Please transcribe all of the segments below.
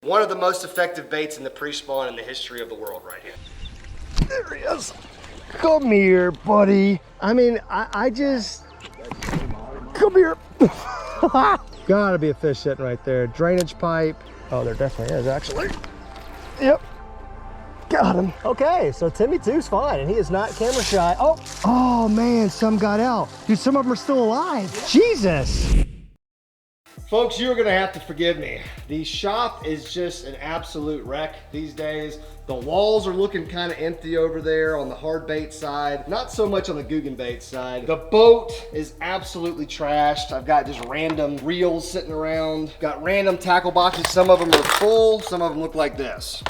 One of the most effective baits in the pre-spawn in the history of the world right here. There he is. Come here, buddy. I mean, I just... Come here. Gotta be a fish sitting right there. Drainage pipe. Oh, there definitely is, actually. Yep. Got him. Okay, so Timmy 2's fine, and he is not camera shy. Oh man, some got out. Dude, some of them are still alive. Jesus. Folks, you're gonna have to forgive me. The shop is just an absolute wreck these days. The walls are looking kind of empty over there on the hard bait side. Not so much on the Guggen bait side. The boat is absolutely trashed. I've got just random reels sitting around. Got random tackle boxes. Some of them are full, some of them look like this.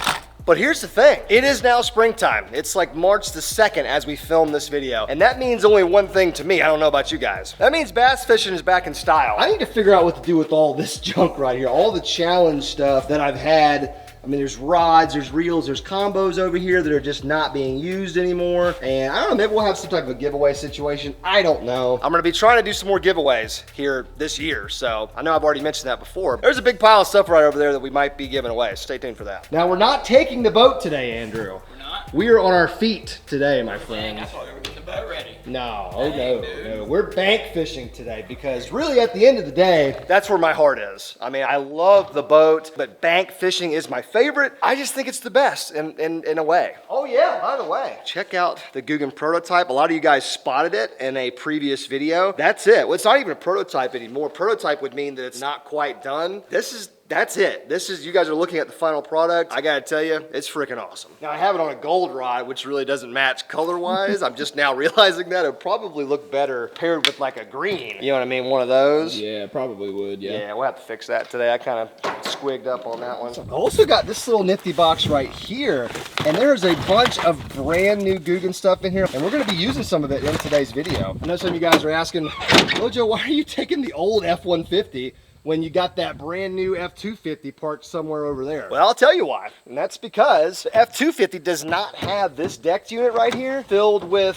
But here's the thing, it is now springtime. It's like March the 2nd as we film this video. And that means only one thing to me. I don't know about you guys. That means bass fishing is back in style. I need to figure out what to do with all this junk right here. All the challenge stuff that I've had. I mean, there's rods, there's reels, there's combos over here that are just not being used anymore. And I don't know, maybe we'll have some type of a giveaway situation. I don't know. I'm gonna be trying to do some more giveaways here this year. So I know I've already mentioned that before. There's a big pile of stuff right over there that we might be giving away. Stay tuned for that. Now, we're not taking the boat today, Andrew. We're not? We are on our feet today, my friend. Dang, I thought we were getting the boat ready. No, Dang, no. We're bank fishing today because really at the end of the day, that's where my heart is. I mean, I love the boat, but bank fishing is my favorite. I just think it's the best in a way. Oh yeah, by the way, check out the Guggen prototype. A lot of you guys spotted it in a previous video. That's it. Well, it's not even a prototype anymore. Prototype would mean that it's not quite done. That's it. You guys are looking at the final product. I gotta tell you, it's freaking awesome. Now I have it on a gold rod, which really doesn't match color-wise. I'm just now realizing that it would probably look better paired with like a green. You know what I mean? One of those. Yeah, probably would, yeah. Yeah, we'll have to fix that today. I kind of squigged up on that one. I also got this little nifty box right here, and there's a bunch of brand new Guggen stuff in here, and we're gonna be using some of it in today's video. I know some of you guys are asking, LOJO, why are you taking the old F-150 when you got that brand new F-250 parked somewhere over there? Well, I'll tell you why. And that's because the F-250 does not have this deck unit right here filled with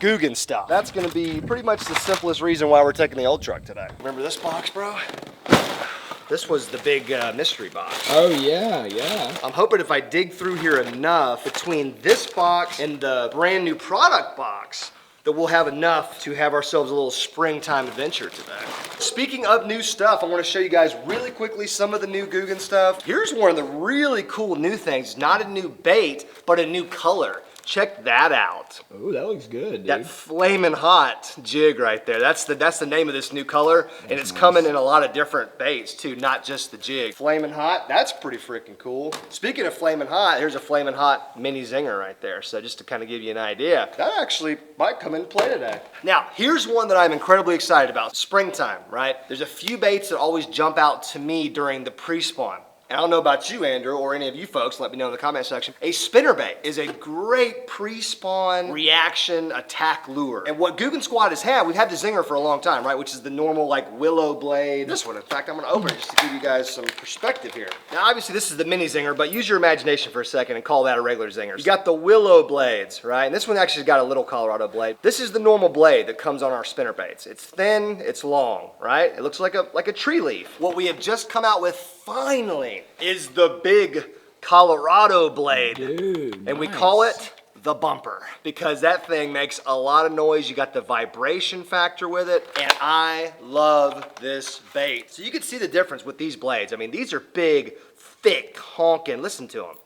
Guggen stuff. That's gonna be pretty much the simplest reason why we're taking the old truck today. Remember this box, bro? This was the big mystery box. Oh yeah, yeah. I'm hoping if I dig through here enough between this box and the brand new product box, that we'll have enough to have ourselves a little springtime adventure today. Speaking of new stuff, I want to show you guys really quickly some of the new Guggen stuff. Here's one of the really cool new things. Not a new bait, but a new color. Check that out. Oh, that looks good, dude. That flaming hot jig right there. That's the name of this new color, and it's coming in a lot of different baits too, not just the jig. Flaming hot, that's pretty freaking cool. Speaking of flaming hot, here's a flaming hot mini zinger right there. So just to kind of give you an idea, that actually might come into play today. Now, here's one that I'm incredibly excited about. Springtime, right? There's a few baits that always jump out to me during the pre-spawn. And I don't know about you, Andrew, or any of you folks, let me know in the comment section. A spinnerbait is a great pre-spawn reaction attack lure. And what Guggen Squad has had, we've had the zinger for a long time, right? Which is the normal like willow blade. This one, in fact, I'm gonna open it just to give you guys some perspective here. Now, obviously this is the mini zinger, but use your imagination for a second and call that a regular zinger. You got the willow blades, right? And this one actually got a little Colorado blade. This is the normal blade that comes on our spinnerbaits. It's thin, it's long, right? It looks like a tree leaf. What we have just come out with finally is the big Colorado blade. Dude, and nice. We call it the bumper because that thing makes a lot of noise. You got the vibration factor with it, and I love this bait. So you can see the difference with these blades. I mean, these are big, thick, honking. Listen to them.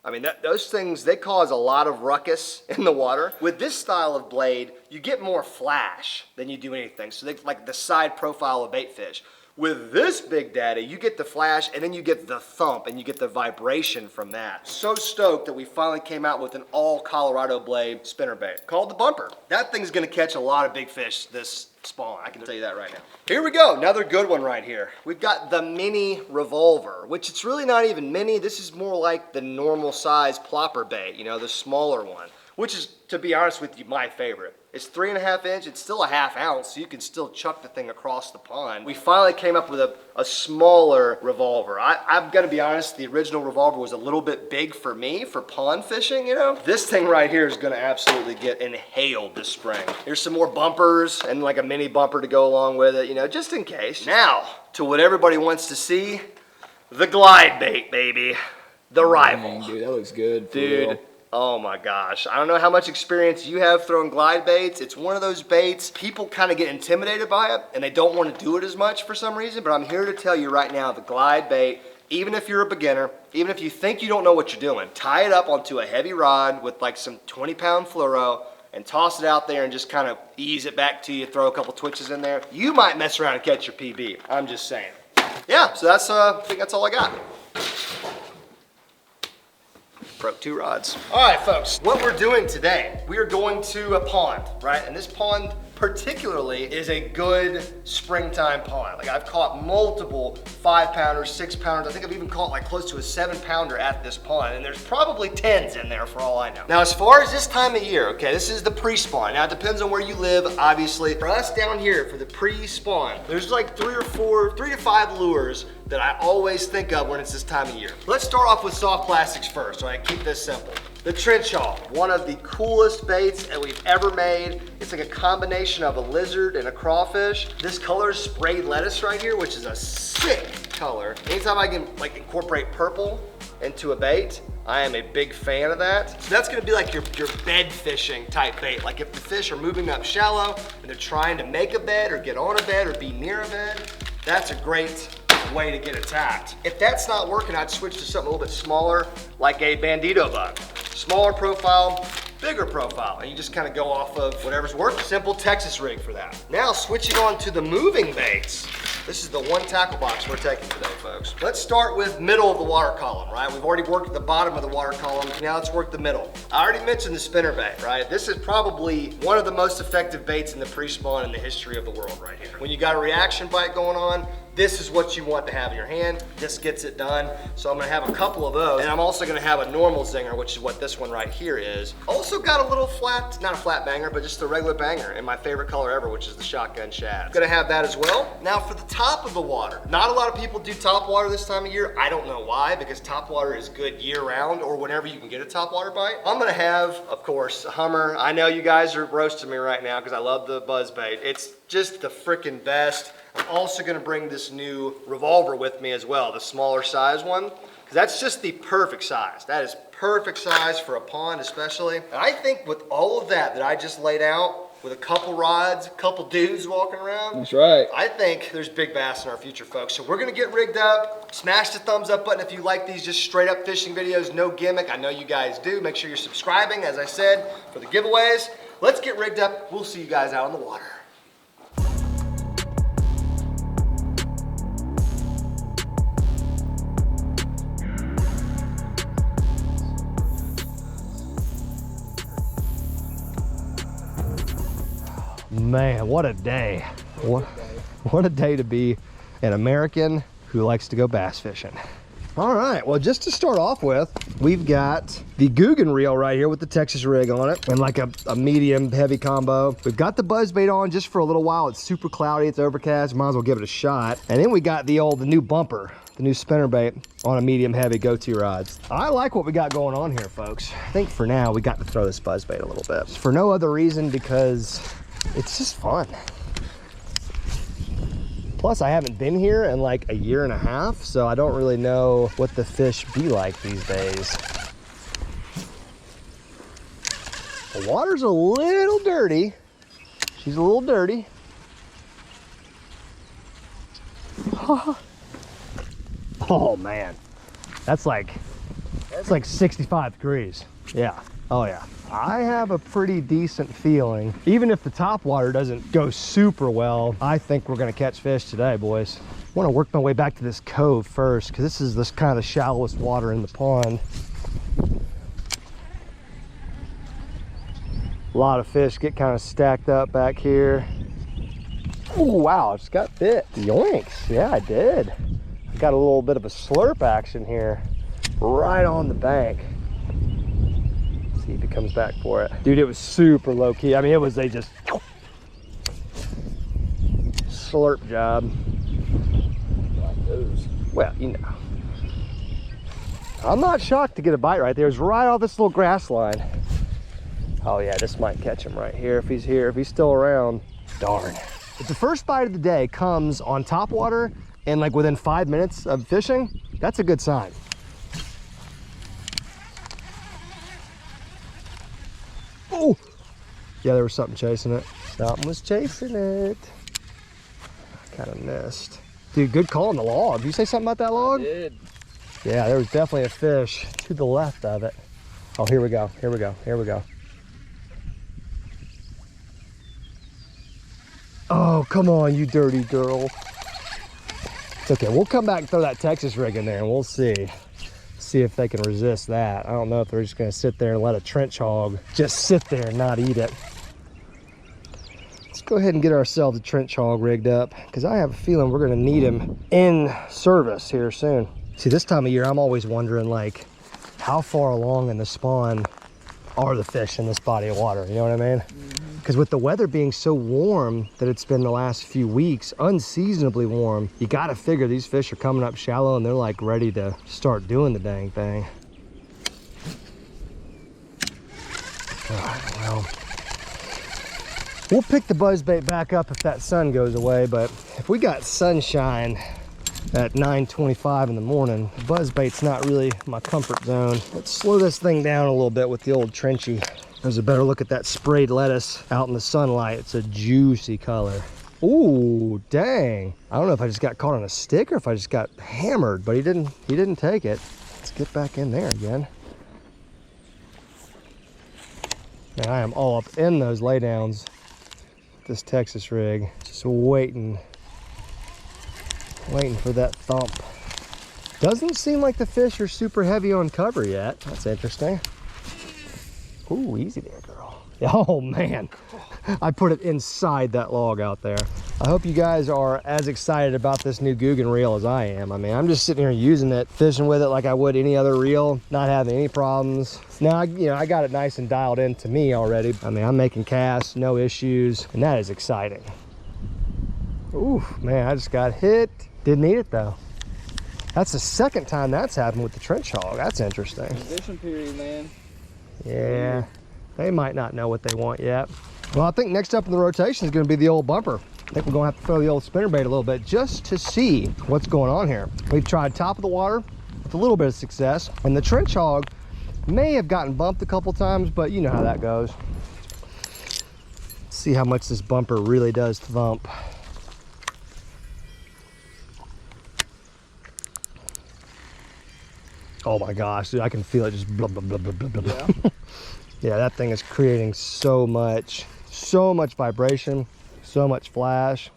I mean, those things, they cause a lot of ruckus in the water. With this style of blade, you get more flash than you do anything. So they like the side profile of bait fish. With this big daddy, you get the flash and then you get the thump and you get the vibration from that. So stoked that we finally came out with an all Colorado blade spinnerbait called the bumper. That thing's gonna catch a lot of big fish this spawn, I can tell you that right now. Here we go, another good one right here. We've got the mini revolver, which it's really not even mini. This is more like the normal size plopper bait, you know, the smaller one, which is, to be honest with you, my favorite. It's 3.5 inch, it's still a ½ ounce, so you can still chuck the thing across the pond. We finally came up with a smaller revolver. I'm gonna be honest, the original revolver was a little bit big for me, for pond fishing, you know? This thing right here is gonna absolutely get inhaled this spring. Here's some more bumpers and like a mini bumper to go along with it, you know, just in case. Now, to what everybody wants to see, The glide bait, baby. The rival. Dang, dude, that looks good. For Dude, real. oh my gosh. I don't know how much experience you have throwing glide baits. It's one of those baits, people kind of get intimidated by it and they don't want to do it as much for some reason, but I'm here to tell you right now, the glide bait, even if you're a beginner, even if you think you don't know what you're doing, tie it up onto a heavy rod with like some 20-pound fluoro and toss it out there and just kind of ease it back to you, throw a couple twitches in there. You might mess around and catch your PB. I'm just saying. Yeah, so that's, I think that's all I got. Broke 2 rods. All right, folks, what we're doing today, we are going to a pond, right? And this pond particularly is a good springtime pond. Like I've caught multiple 5-pounders, 6-pounders. I think I've even caught like close to a 7-pounder at this pond, and there's probably 10s in there for all I know. Now, as far as this time of year, okay, this is the pre-spawn. Now, it depends on where you live, obviously. For us down here, for the pre-spawn, there's like 3 to 5 lures that I always think of when it's this time of year. Let's start off with soft plastics first, all right? Keep this simple. The trench haul, one of the coolest baits that we've ever made. It's like a combination of a lizard and a crawfish. This color is sprayed lettuce right here, which is a sick color. Anytime I can like incorporate purple into a bait, I am a big fan of that. So that's gonna be like your bed fishing type bait. Like if the fish are moving up shallow and they're trying to make a bed or get on a bed or be near a bed, that's a great way to get attacked. If that's not working, I'd switch to something a little bit smaller, like a bandito bug. Smaller profile, bigger profile, and you just kind of go off of whatever's working. Simple Texas rig for that. Now switching on to the moving baits. This is the one tackle box we're taking today, folks. Let's start with middle of the water column, right? We've already worked the bottom of the water column. Now let's work the middle. I already mentioned the spinner bait, right? This is probably one of the most effective baits in the pre-spawn in the history of the world right here. When you got a reaction bite going on, this is what you want to have in your hand. This gets it done. So I'm gonna have a couple of those. And I'm also gonna have a normal zinger, which is what this one right here is. Also got a little flat, not a flat banger, but just a regular banger in my favorite color ever, which is the shotgun shad. Gonna have that as well. Now for the top of the water. Not a lot of people do top water this time of year. I don't know why, because top water is good year round or whenever you can get a top water bite. I'm gonna have, of course, a Hummer. I know you guys are roasting me right now because I love the buzz bait. It's just the freaking best. I'm also gonna bring this new revolver with me as well, the smaller size one, because that's just the perfect size. That is perfect size for a pond especially. And I think with all of that I just laid out, with a couple rods, a couple dudes walking around. That's right. I think there's big bass in our future, folks. So we're gonna get rigged up. Smash the thumbs up button if you like these just straight up fishing videos, no gimmick. I know you guys do. Make sure you're subscribing, as I said, for the giveaways. Let's get rigged up. We'll see you guys out on the water. Man, what a day. What a day to be an American who likes to go bass fishing. All right, well, just to start off with, we've got the Guggen reel right here with the Texas rig on it and like a medium heavy combo. We've got the buzzbait on just for a little while. It's super cloudy, it's overcast, might as well give it a shot. And then we got the new bumper, the new spinnerbait on a medium heavy go-to rods. I like what we got going on here, folks. I think for now, we got to throw this buzzbait a little bit. For no other reason, because it's just fun. Plus, I haven't been here in like a year and a half, so I don't really know what the fish be like these days. The water's a little dirty. She's a little dirty. Oh man, that's like 65 degrees. Yeah, oh yeah. I have a pretty decent feeling, even if the top water doesn't go super well, I think we're gonna catch fish today, boys. I wanna work my way back to this cove first, because this is kind of the shallowest water in the pond. A lot of fish get kind of stacked up back here. Oh wow, I just got bit. Yoinks, yeah, I did. I got a little bit of a slurp action here, right on the bank. See if he comes back for it. Dude, it was super low key. I mean, it was a just slurp job. Like those. Well, you know. I'm not shocked to get a bite right there. It was right off this little grass line. Oh yeah, this might catch him right here if he's here, if he's still around. Darn. If the first bite of the day comes on top water and like within 5 minutes of fishing, That's a good sign. Oh, yeah, there was something chasing it. Something was chasing it. I kind of missed. Dude, good call on the log. Did you say something about that log? I did. Yeah, there was definitely a fish to the left of it. Oh, here we go, here we go, here we go. Oh, come on, you dirty girl. It's okay, we'll come back and throw that Texas rig in there and we'll see. See if they can resist that. I don't know if they're just gonna sit there and let a trench hog just sit there and not eat it. Let's go ahead and get ourselves a trench hog rigged up because I have a feeling we're gonna need him in service here soon. See, this time of year, I'm always wondering, like, how far along in the spawn are the fish in this body of water? You know what I mean? Because with the weather being so warm that it's been the last few weeks, unseasonably warm, you got to figure these fish are coming up shallow and they're like ready to start doing the dang thing. All right, well, we'll pick the buzzbait back up if that sun goes away, but if we got sunshine at 9:25 in the morning, the buzzbait's not really my comfort zone. Let's slow this thing down a little bit with the old trenchy. There's a better look at that sprayed lettuce out in the sunlight. It's a juicy color. Ooh, dang. I don't know if I just got caught on a stick or if I just got hammered, but he didn't take it. Let's get back in there again. And I am all up in those laydowns. This Texas rig, just waiting for that thump. Doesn't seem like the fish are super heavy on cover yet. That's interesting. Ooh, easy there, girl. Oh man, I put it inside that log out there. I hope you guys are as excited about this new Guggen reel as I am. I mean, I'm just sitting here using it, fishing with it like I would any other reel, not having any problems. Now, I got it nice and dialed in to me already. I mean, I'm making casts, no issues, and that is exciting. Ooh, man, I just got hit. Didn't eat it though. That's the second time that's happened with the trench hog. That's interesting. Transition period, man. Yeah, they might not know what they want yet. Well, I think next up in the rotation is going to be the old bumper. I think we're going to have to throw the old spinnerbait a little bit just to see what's going on here. We've tried top of the water with a little bit of success, and the trench hog may have gotten bumped a couple times, but you know how that goes. Let's see how much this bumper really does thump. Oh my gosh, dude, I can feel it just blah, blah, blah, blah, blah, blah. Yeah. Yeah, that thing is creating so much vibration, so much flash.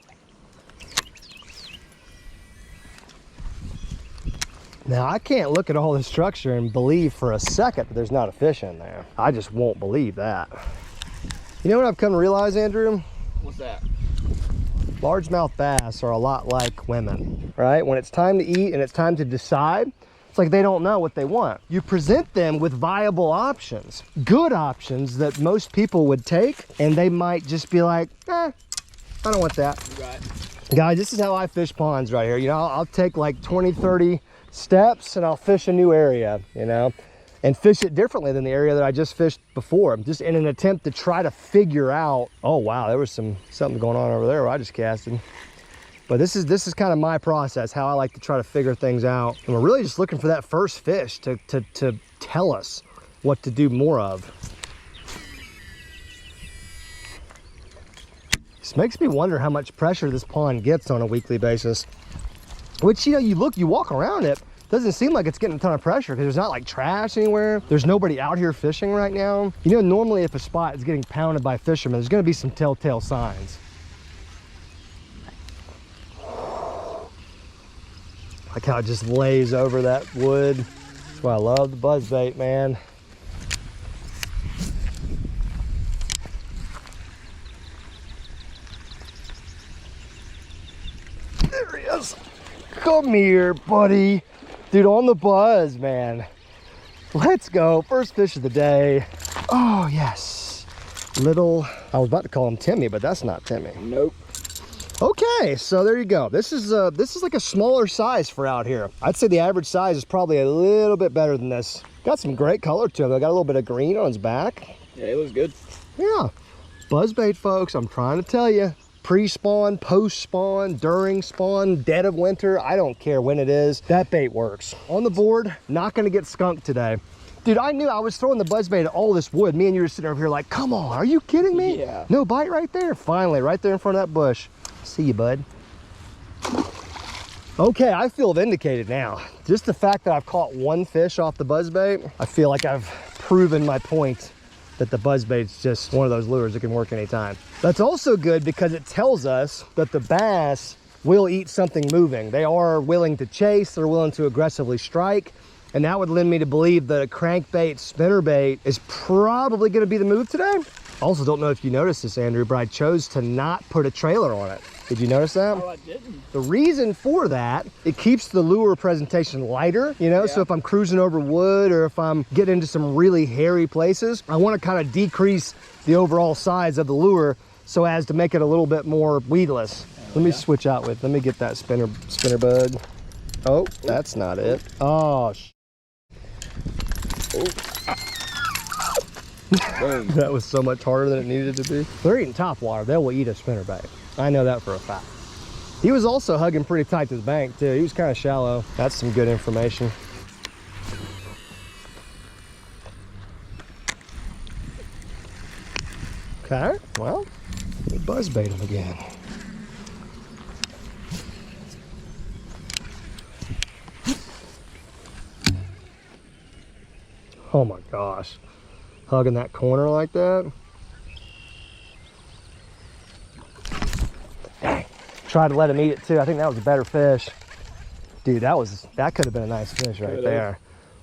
Now, I can't look at all this structure and believe for a second that there's not a fish in there. I just won't believe that. You know what I've come to realize, Andrew? What's that? Largemouth bass are a lot like women, right? When it's time to eat and it's time to decide, it's like they don't know what they want. You present them with viable options, good options that most people would take, and they might just be like, I don't want that. Right. Guys, this is how I fish ponds right here. You know, I'll take like 20, 30 steps and I'll fish a new area, you know, and fish it differently than the area that I just fished before. Just in an attempt to try to figure out, oh wow, there was something going on over there where I just casted. But this is kind of my process, how I like to try to figure things out. And we're really just looking for that first fish to tell us what to do more of. This makes me wonder how much pressure this pond gets on a weekly basis. Which, you know, you walk around it, doesn't seem like it's getting a ton of pressure because there's not like trash anywhere. There's nobody out here fishing right now. You know, normally if a spot is getting pounded by fishermen, there's gonna be some telltale signs. Like how it just lays over that wood. That's why I love the buzzbait, man. There he is. Come here, buddy. Dude, on the buzz, man. Let's go. First fish of the day. Oh, yes. Little, I was about to call him Timmy, but that's not Timmy. Nope. Okay, so there you go. This is like a smaller size for out here. I'd say the average size is probably a little bit better than this. Got some great color to him. I got a little bit of green on his back. Yeah, it looks good. Yeah. Buzzbait, folks, I'm trying to tell you. pre-spawn, post-spawn, during spawn, dead of winter, I don't care when it is, that bait works. On the board, not gonna get skunked today. Dude, I knew I was throwing the buzzbait at all this wood. Me and you were sitting over here like, come on, are you kidding me? Yeah. No bite right there. Finally, right there in front of that bush. See you, bud. Okay, I feel vindicated now. Just the fact that I've caught one fish off the buzzbait, I feel like I've proven my point that the buzzbait's just one of those lures that can work anytime. That's also good because it tells us that the bass will eat something moving. They are willing to chase, they're willing to aggressively strike, and that would lend me to believe that a crankbait, spinnerbait is probably gonna be the move today. I also don't know if you noticed this, Andrew, but I chose to not put a trailer on it. Did you notice that? Oh, I didn't. The reason for that, it keeps the lure presentation lighter, you know? Yeah. So if I'm cruising over wood or if I'm getting into some really hairy places, I want to kind of decrease the overall size of the lure so as to make it a little bit more weedless. Let me switch out with, let me get that spinner bug. Oh, that's not it. Oh, that was so much harder than it needed to be. If they're eating topwater, they will eat a spinnerbait. I know that for a fact. He was also hugging pretty tight to the bank too. He was kind of shallow. That's some good information. Okay, well, we buzzbait him again. Oh my gosh. Hugging that corner like that. Dang. Tried to let him eat it too. I think that was a better fish. Dude, that could have been a nice fish right there.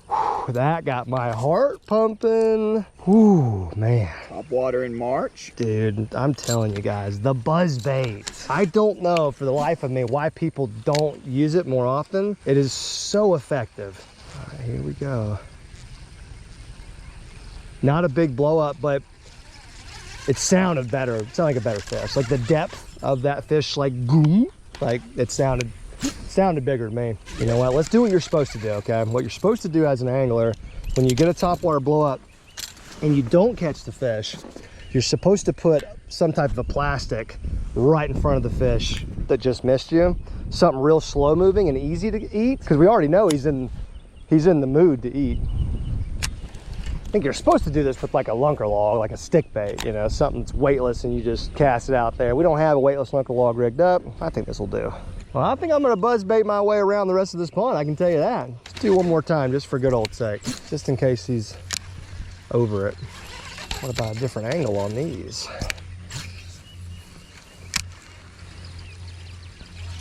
Whew, that got my heart pumping. Whew, man. Top water in March. Dude, I'm telling you guys, the buzzbait. I don't know for the life of me why people don't use it more often. It is so effective. All right, here we go. Not a big blow up, but it sounded better. It sounded like a better fish. Like the depth of that fish, like goom, like it sounded bigger to me. You know what? Let's do what you're supposed to do, okay? What you're supposed to do as an angler, when you get a topwater blow up and you don't catch the fish, you're supposed to put some type of a plastic right in front of the fish that just missed you. Something real slow moving and easy to eat, because we already know he's in the mood to eat. I think you're supposed to do this with like a lunker log, like a stick bait, you know, something that's weightless and you just cast it out there. We don't have a weightless lunker log rigged up. I think this will do. Well, I think I'm gonna buzz bait my way around the rest of this pond, I can tell you that. Let's do one more time just for good old sake, just in case he's over it. What about a different angle on these?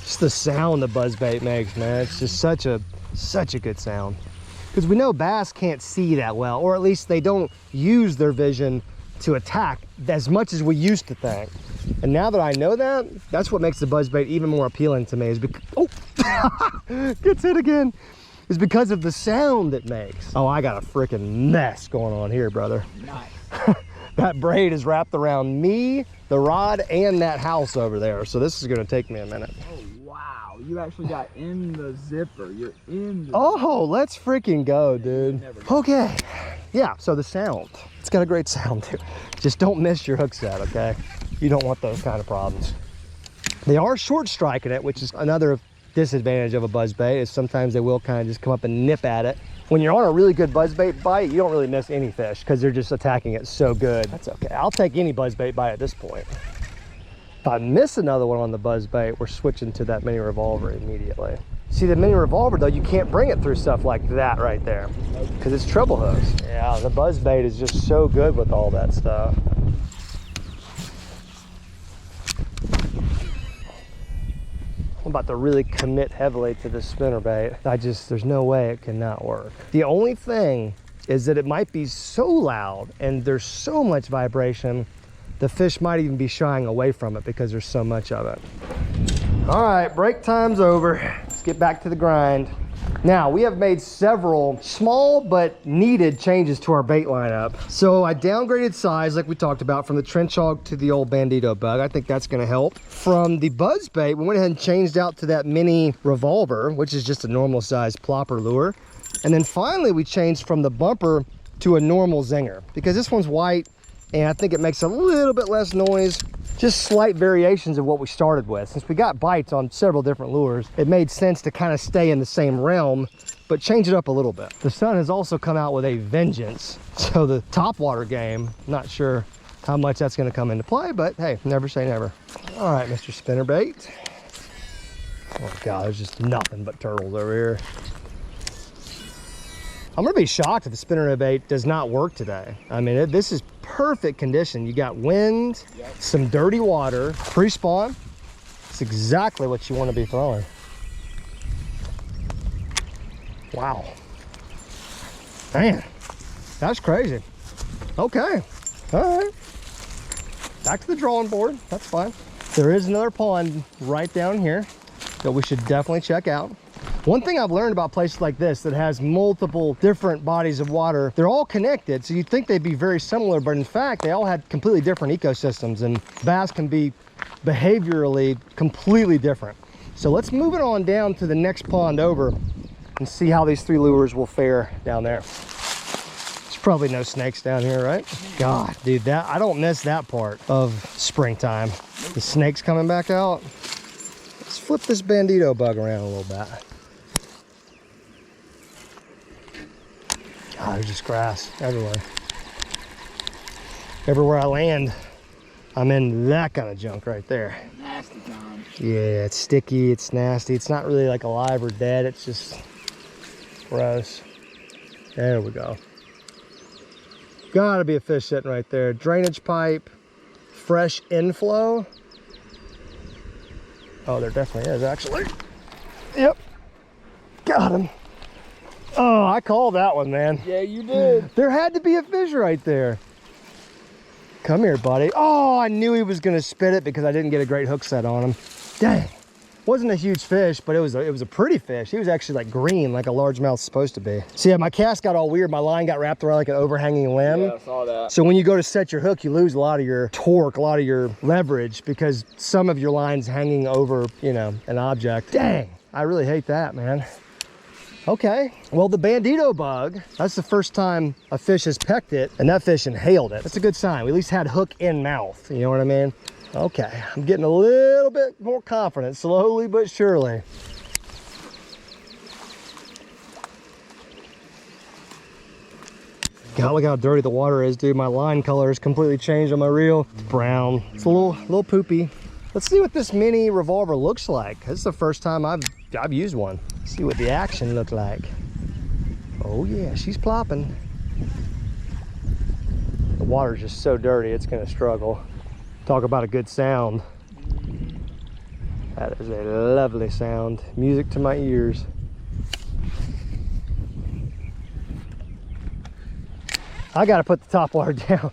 Just the sound the buzz bait makes, man. It's just such a good sound. Because we know bass can't see that well, or at least they don't use their vision to attack as much as we used to think. And now that I know that, that's what makes the buzzbait even more appealing to me. Is because, oh, gets hit again. Is because of the sound it makes. Oh, I got a freaking mess going on here, brother. Nice. That braid is wrapped around me, the rod, and that house over there. So this is gonna take me a minute. Oh, wow. You actually got in the zipper. You're in the Oh, let's freaking go, dude. Okay. Yeah, so the sound. It's got a great sound, too. Just don't miss your hook set, okay? You don't want those kind of problems. They are short striking it, which is another disadvantage of a buzzbait, is sometimes they will kind of just come up and nip at it. When you're on a really good buzzbait bite, you don't really miss any fish because they're just attacking it so good. That's okay. I'll take any buzzbait bite at this point. If I miss another one on the buzzbait, we're switching to that mini revolver immediately. See, the mini revolver though, you can't bring it through stuff like that right there because it's treble hooks. Yeah, the buzzbait is just so good with all that stuff. I'm about to really commit heavily to this spinnerbait. There's no way it cannot work. The only thing is that it might be so loud and there's so much vibration, the fish might even be shying away from it because there's so much of it. All right, break time's over. Let's get back to the grind. Now, we have made several small but needed changes to our bait lineup. So I downgraded size, like we talked about, from the trench hog to the old bandito bug. I think that's gonna help. From the buzz bait, we went ahead and changed out to that mini revolver, which is just a normal size plopper lure. And then finally, we changed from the bumper to a normal zinger because this one's white and I think it makes a little bit less noise. Just slight variations of what we started with. Since we got bites on several different lures, it made sense to kind of stay in the same realm, but change it up a little bit. The sun has also come out with a vengeance. So the topwater game, not sure how much that's gonna come into play, but hey, never say never. All right, Mr. Spinnerbait. Oh God, there's just nothing but turtles over here. I'm gonna be shocked if the spinnerbait does not work today. I mean, this is perfect condition. You got wind, some dirty water, pre-spawn. It's exactly what you want to be throwing. Wow. Man, that's crazy. Okay, all right. Back to the drawing board, that's fine. There is another pond right down here that we should definitely check out. One thing I've learned about places like this that has multiple different bodies of water, they're all connected, so you'd think they'd be very similar, but in fact, they all had completely different ecosystems, and bass can be behaviorally completely different. So let's move it on down to the next pond over and see how these three lures will fare down there. There's probably no snakes down here, right? God, dude, that I don't miss that part of springtime. The snakes coming back out. Let's flip this bandito bug around a little bit. God, there's just grass everywhere. Everywhere I land, I'm in that kind of junk right there. Nasty time. Yeah, it's sticky, it's nasty. It's not really like alive or dead, it's just gross. There we go. Gotta be a fish sitting right there. Drainage pipe, fresh inflow. Oh, there definitely is, actually. Yep, got him. Oh, I called that one, man. Yeah, you did. There had to be a fish right there. Come here, buddy. Oh, I knew he was gonna spit it because I didn't get a great hook set on him. Dang. Wasn't a huge fish, but it was a pretty fish. He was actually like green, like a largemouth's supposed to be. So yeah, my cast got all weird. My line got wrapped around like an overhanging limb. Yeah, I saw that. So when you go to set your hook, you lose a lot of your torque, a lot of your leverage because some of your line's hanging over, you know, an object. Dang, I really hate that, man. Okay, well, the bandito bug, that's the first time a fish has pecked it, and that fish inhaled it. That's a good sign. We at least had hook in mouth, you know what I mean? Okay, I'm getting a little bit more confident, slowly but surely. God, look how dirty the water is, dude. My line color has completely changed on my reel. It's brown. It's a little poopy. Let's see what this mini revolver looks like. This is the first time I've used one. See what the action looked like. Oh yeah, she's plopping. The water's just so dirty, it's gonna struggle. Talk about a good sound. That is a lovely sound. Music to my ears. I gotta put the top water down.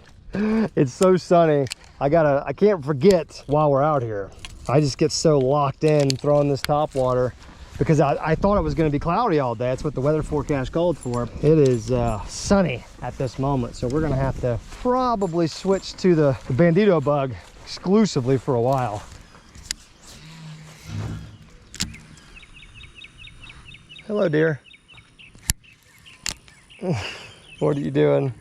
It's so sunny. I can't forget while we're out here. I just get so locked in throwing this top water because I thought it was going to be cloudy all day. That's what the weather forecast called for. It is sunny at this moment, so we're going to have to probably switch to the bandito bug exclusively for a while. Hello, dear. What are you doing?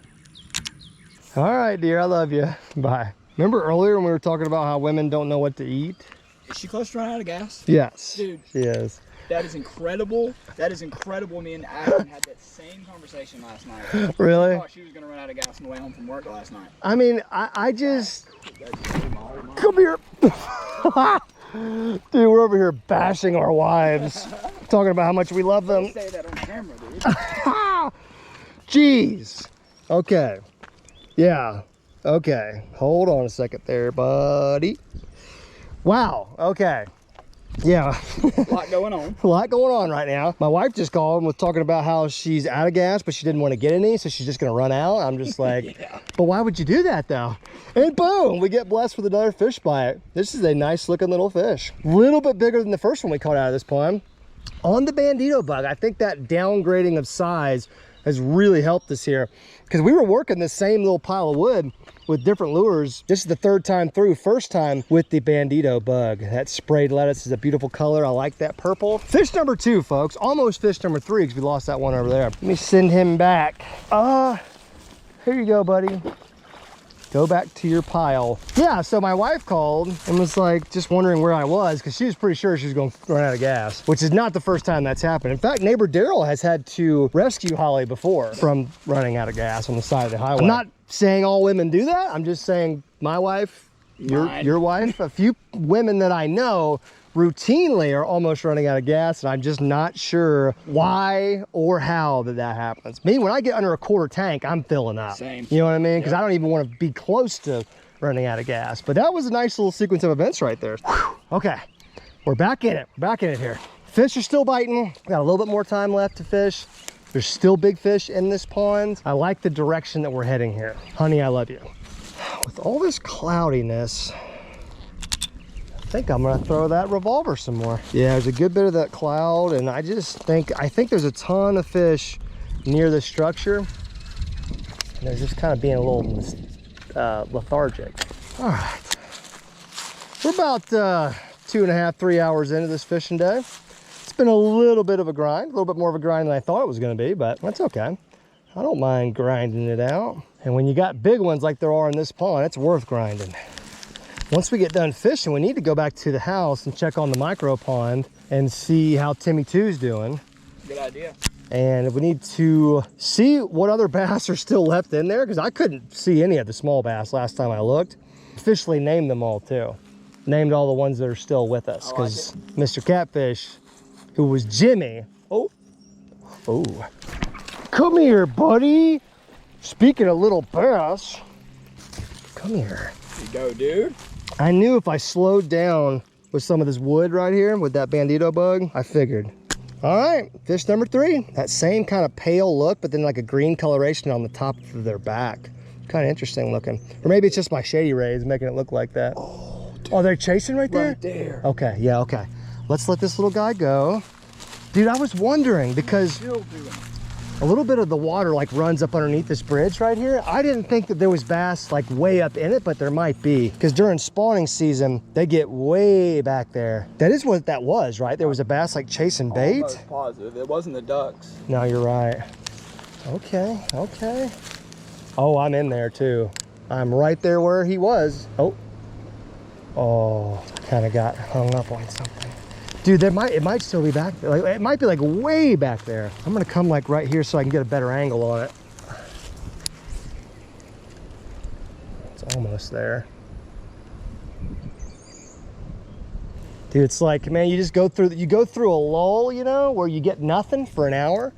All right, dear, I love you. Bye. Remember earlier when we were talking about how women don't know what to eat? Is she close to running out of gas? Yes, Dude. she is. That is incredible. That is incredible. Me and Ashton had that same conversation last night. Really? I thought she was going to run out of gas on the way home from work last night. I mean, I just... Come here. Dude, we're over here bashing our wives. Talking about how much we love them. Say that on camera, dude. Jeez. Okay. Yeah. Okay. Hold on a second there, buddy. Wow. Okay. Yeah. A lot going on. A lot going on right now. My wife just called and was talking about how she's out of gas, but she didn't want to get any, so she's just gonna run out. I'm just like, Yeah. But why would you do that though? And boom, we get blessed with another fish bite. This is a nice looking little fish. A little bit bigger than the first one we caught out of this pond. On the bandito bug, I think that downgrading of size has really helped us here because we were working the same little pile of wood with different lures. This is the third time through, first time with the bandito bug. That sprayed lettuce is a beautiful color. I like that purple. Fish number 2, folks. Almost fish number 3 because we lost that one over there. Let me send him back. Here you go, buddy. Go back to your pile. Yeah, so my wife called and was like, just wondering where I was, because she was pretty sure she was going to run out of gas, which is not the first time that's happened. In fact, neighbor Daryl has had to rescue Holly before from running out of gas on the side of the highway. I'm not saying all women do that. I'm just saying my wife, your wife, a few women that I know routinely are almost running out of gas, and I'm just not sure why or how that happens. Me, when I get under a quarter tank, I'm filling up. Same. You know what I mean? Because I don't even want to be close to running out of gas. But that was a nice little sequence of events right there. Whew. Okay, we're back in it. Back in it here. Fish are still biting. Got a little bit more time left to fish. There's still big fish in this pond. I like the direction that we're heading here. Honey, I love you. With all this cloudiness, I think I'm gonna throw that revolver some more. Yeah, there's a good bit of that cloud, and I think there's a ton of fish near the structure. And they're just kind of being a little lethargic. All right, we're about 2.5, 3 hours into this fishing day. It's been a little bit of a grind, a little bit more of a grind than I thought it was gonna be, but that's okay. I don't mind grinding it out. And when you got big ones like there are in this pond, it's worth grinding. Once we get done fishing, we need to go back to the house and check on the micro pond and see how Timmy 2's doing. Good idea. And we need to see what other bass are still left in there, because I couldn't see any of the small bass last time I looked. Officially named them all too. Named all the ones that are still with us, because Mr. Catfish, who was Jimmy, oh, come here, buddy. Speaking of little bass, come here. You go, dude. I knew if I slowed down with some of this wood right here with that bandito bug, I figured. All right, fish number 3. That same kind of pale look, but then like a green coloration on the top of their back. Kind of interesting looking. Or maybe it's just my shady rays making it look like that. Oh, they're chasing right there? Right there. Okay, yeah, okay. Let's let this little guy go. Dude, I was wondering, because a little bit of the water like runs up underneath this bridge right here. I didn't think that there was bass like way up in it, but there might be, because during spawning season they get way back there. That is what that was, right? There was a bass like chasing bait. Almost positive. It wasn't the ducks. No, you're right. Okay, okay. Oh, I'm in there too. I'm right there where he was. Oh, kind of got hung up on something. Dude, it might still be back there. Like, it might be like way back there. I'm gonna come like right here so I can get a better angle on it. It's almost there. Dude, it's like, man, you just go through a lull, you know, where you get nothing for an hour,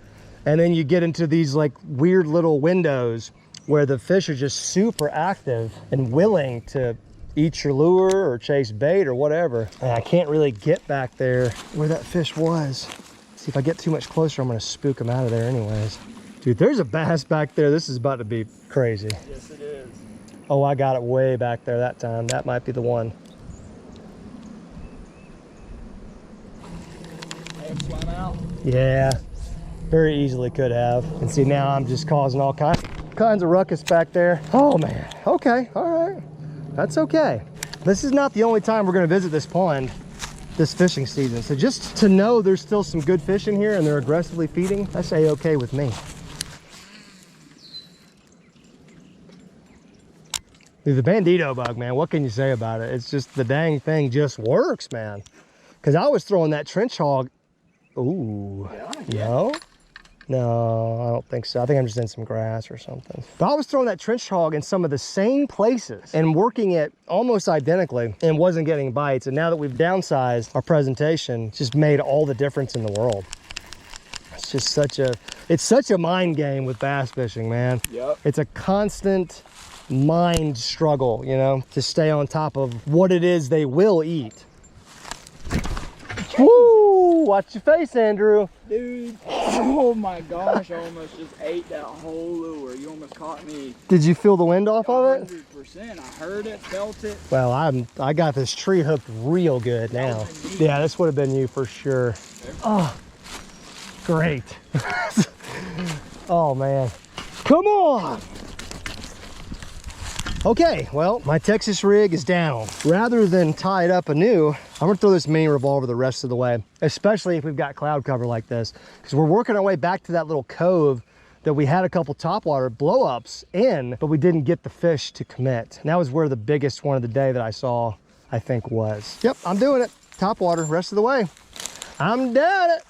and then you get into these like weird little windows where the fish are just super active and willing to eat your lure or chase bait or whatever. And I can't really get back there where that fish was. See, if I get too much closer, I'm gonna spook him out of there anyways. Dude, there's a bass back there. This is about to be crazy. Yes, it is. Oh, I got it way back there that time. That might be the one. Swam out. Yeah, very easily could have. And see, now I'm just causing all kinds of ruckus back there. Oh man, okay, all right. That's okay. This is not the only time we're gonna visit this pond this fishing season. So just to know there's still some good fish in here and they're aggressively feeding, that's A-okay with me. Dude, the bandito bug, man, what can you say about it? It's just, the dang thing just works, man. Because I was throwing that trench hog. Ooh, no? No, I don't think so. I think I'm just in some grass or something. But I was throwing that trench hog in some of the same places and working it almost identically and wasn't getting bites. And now that we've downsized our presentation, it's just made all the difference in the world. It's just such a mind game with bass fishing, man. Yep. It's a constant mind struggle, you know, to stay on top of what it is they will eat. Woo! Watch your face, Andrew. Dude, oh my gosh, I almost just ate that whole lure. You almost caught me. Did you feel the wind off of it? 100%. I heard it, felt it. Well, I got this tree hooked real good now. Yeah, this would have been you for sure. Oh, great. Oh man, come on. Okay, well, my Texas rig is down. Rather than tie it up anew, I'm gonna throw this mini revolver the rest of the way, especially if we've got cloud cover like this, because we're working our way back to that little cove that we had a couple topwater blow-ups in, but we didn't get the fish to commit. And that was where the biggest one of the day that I saw, I think, was. Yep, I'm doing it. Topwater, rest of the way. I'm doing it.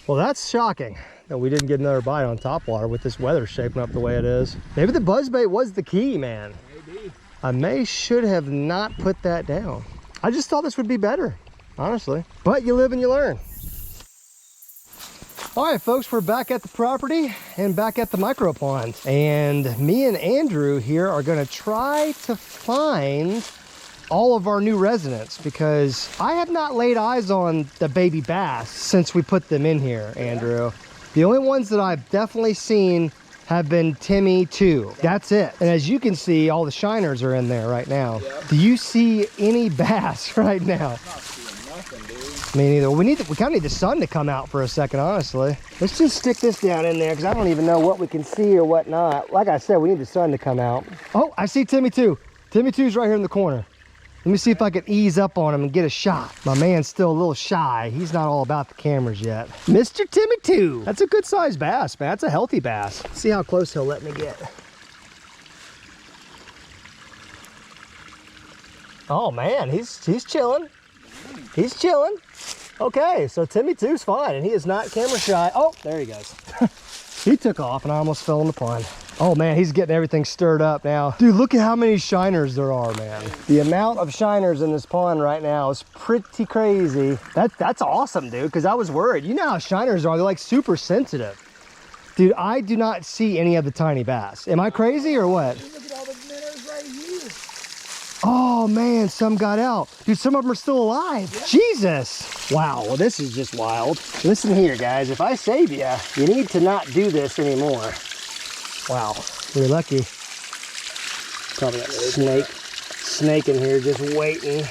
Well, that's shocking that we didn't get another bite on topwater with this weather shaping up the way it is. Maybe the buzzbait was the key, man. Maybe. Should have not put that down. I just thought this would be better, honestly. But you live and you learn. All right, folks, we're back at the property and back at the micro pond. And me and Andrew here are gonna try to find all of our new residents, because I have not laid eyes on the baby bass since we put them in here, Andrew. The only ones that I've definitely seen have been Timmy 2. That's it. And as you can see, all the shiners are in there right now. Yep. Do you see any bass right now? I'm not seeing nothing, dude. Me neither. We kind of need the sun to come out for a second, honestly. Let's just stick this down in there because I don't even know what we can see or what not. Like I said, we need the sun to come out. Oh, I see Timmy 2. Timmy 2's right here in the corner. Let me see if I can ease up on him and get a shot. My man's still a little shy. He's not all about the cameras yet. Mr. Timmy 2. That's a good sized bass, man. That's a healthy bass. Let's see how close he'll let me get. Oh man, he's chilling. He's chilling. Okay, so Timmy 2's fine, and he is not camera shy. Oh, there he goes. He took off and I almost fell in the pond. Oh man, he's getting everything stirred up now. Dude, look at how many shiners there are, man. The amount of shiners in this pond right now is pretty crazy. That's awesome, dude, because I was worried. You know how shiners are, they're like super sensitive. Dude, I do not see any of the tiny bass. Am I crazy or what? Look at all the minnows right here. Oh man, some got out. Dude, some of them are still alive. Yeah. Jesus. Wow, well this is just wild. Listen here, guys, if I save you, you need to not do this anymore. Wow, we're lucky. Probably got a snake in here just waiting.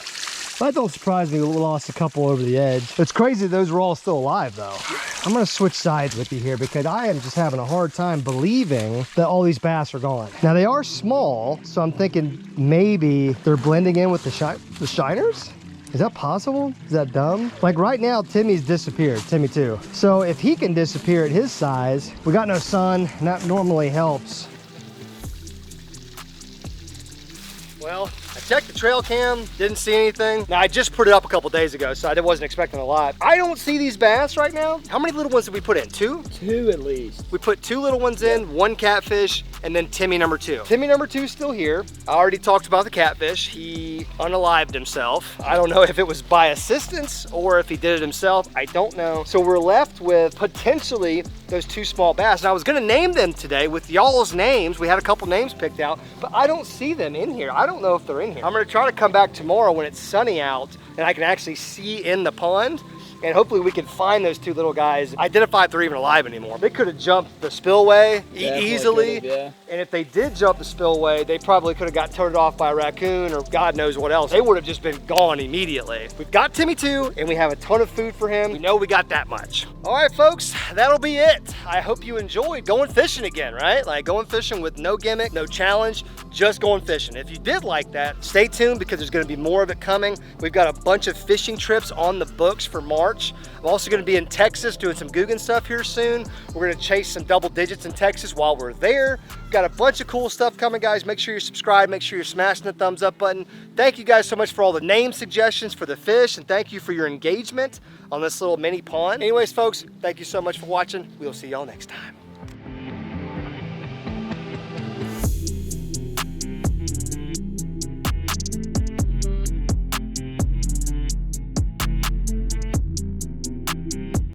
That don't surprise me, we lost a couple over the edge. It's crazy those were all still alive though. I'm gonna switch sides with you here because I am just having a hard time believing that all these bass are gone. Now they are small, so I'm thinking maybe they're blending in with the shiners? Is that possible? Is that dumb? Like right now, Timmy's disappeared, Timmy 2. So if he can disappear at his size, we got no sun, and that normally helps. Well, I checked the trail cam, didn't see anything. Now, I just put it up a couple days ago, so I wasn't expecting a lot. I don't see these bass right now. How many little ones did we put in? 2? 2 at least. We put 2 little ones in, 1 catfish, and then Timmy number 2. Timmy number 2 is still here. I already talked about the catfish. He unalived himself. I don't know if it was by assistance or if he did it himself. I don't know. So we're left with potentially those 2 small bass. And I was gonna name them today with y'all's names. We had a couple names picked out, but I don't see them in here. I don't know if they're in here. I'm gonna try to come back tomorrow when it's sunny out and I can actually see in the pond. And hopefully we can find those 2 little guys, identify if they're even alive anymore. They could have jumped the spillway easily. Yeah. And if they did jump the spillway, they probably could have got turned off by a raccoon or God knows what else. They would have just been gone immediately. We've got Timmy 2 and we have a ton of food for him. We know we got that much. All right, folks, that'll be it. I hope you enjoyed going fishing again, right? Like going fishing with no gimmick, no challenge, just going fishing. If you did like that, stay tuned because there's gonna be more of it coming. We've got a bunch of fishing trips on the books for March. I'm also gonna be in Texas doing some Guggen stuff here soon. We're gonna chase some double digits in Texas while we're there. Got a bunch of cool stuff coming, guys. Make sure you're subscribed, make sure you're smashing the thumbs up button. Thank you guys so much for all the name suggestions for the fish, and thank you for your engagement on this little mini pond. Anyways, folks, thank you so much for watching. We'll see y'all next time.